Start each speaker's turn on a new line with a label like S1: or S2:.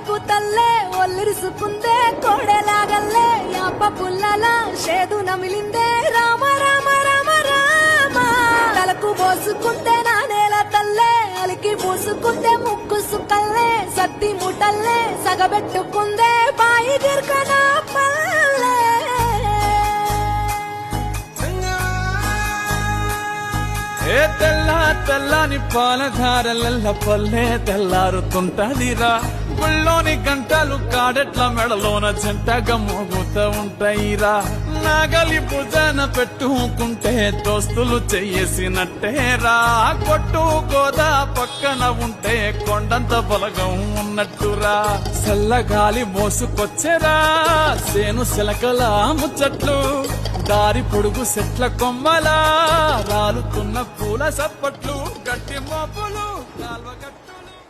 S1: bike తల్లే ఒల్లిరుసుకుందే కోడెలాగల్లే యాప పుల్లల షేదు నమిలిందే రామ రామ రామ రామ తలకు పోసుకుంటే నా నేల తల్లే అలికి పూసుకుంటే ముక్కు సుక్కల్లే సత్తి ముటల్లే సగబెట్టుకుందే బాయి గిర్కన పల్లె
S2: ఏ తెల్ల తెల్లని పాలధారలల్ల పల్లె తెల్లారుతుంటదిరా గుళ్ళోని గంటలు కాడెట్ల మెడలోన జంటగా మోగుతూ ఉంటాయిరా నాగలి భుజన పెట్టుకుంటే దోస్తులు చెయ్యేసినట్టేరా కొట్టు గోదా పక్కన ఉంటే కొండంత బలగం ఉన్నట్టురా చల్లగాలి మోసుకొచ్చెరా సేను శిలకల ముచ్చట్లు దారి పొడుగు చెట్ల కొమ్మలా రాలుతున్న పూల సప్పట్లు గట్టి మోపులు